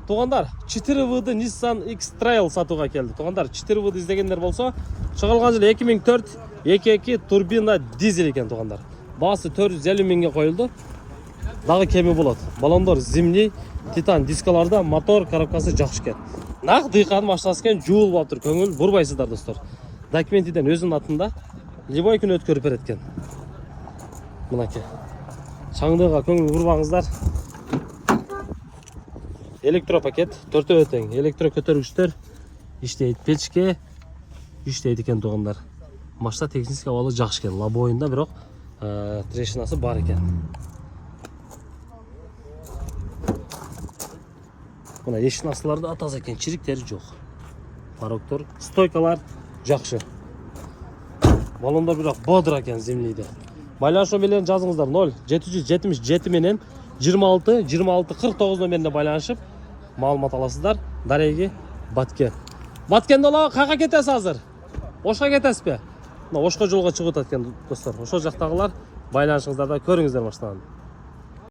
Туғандар, 4V'ді Nissan X-Trail сатуға келді. Туғандар, 4V'ді іздегендер болса, шығалған жылы 2004 2.2 турбина дизель екен туғандар. Басы 450 мыңға қойылды. Дағы кеме болады. Балондор зимний, титан дискаларда мотор коробкасы жақсы екен. Нақ дыйқан машинасы екен, жуыл болып тұр. Көңіл бұрбайсыздар достар. Документиден өзінің атында любой күн өткөріп береткен. Мынаке. Шаңдыға көңіл бұрбаңыздар. Электропакет, 4 өтең, электро көтөргүчтөр иштейт, печке иштейт экен туғандар. Машина технический абалы жакшы экен, лобоюнда бирок трещинасы бар экен. Мына эшиктин астыларда таза экен, чириктери жок. Пароктор, стойкалар жакшы. Баллондар бирок бодур экен зимнийде. Байланышуу менен жазыңыздар 0777 менен 26-26-49 номеріне байланышып маалымат аласыздар. Дареги Баткен. Баткенде олаға қақа кетесіз азыр? Ошқа кетесіз бе? Ошқа жолға шығып өткен достар. Ошо жақтағылар байланышыңыздарда көріңіздер машинаны.